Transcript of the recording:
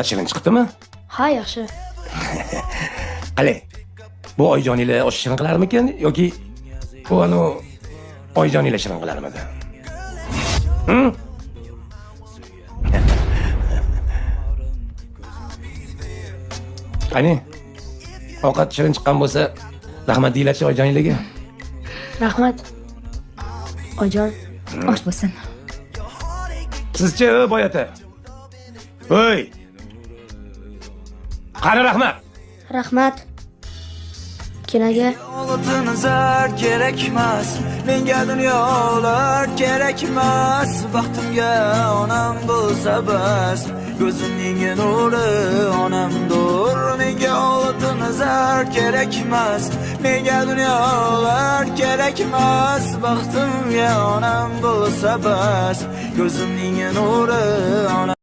Shirin chiqdimi? Ha, yaxshi. Qale. Bu oyijon ile osh shirin qilarmikan yoki bu anu oyijon ile shirin qilarmidi? Qani? Ovqat shirin chiqqan bo'lsa, rahmat deyiladi oyijon ilega. Rahmat. Oyijon, Osh bo'lsin. Sizchi boyata? Voy. Qani rahmat. rahmat. Kenaga. Oltinizar kerakmas, menga dunyolar kerakmas. Baxtimga onam bo'lsa bas, ko'zimning nuri onamdir. Menga oltinizar kerakmas, menga dunyolar kerakmas. Baxtimga onam bo'lsa bas, ko'zimning nuri onam.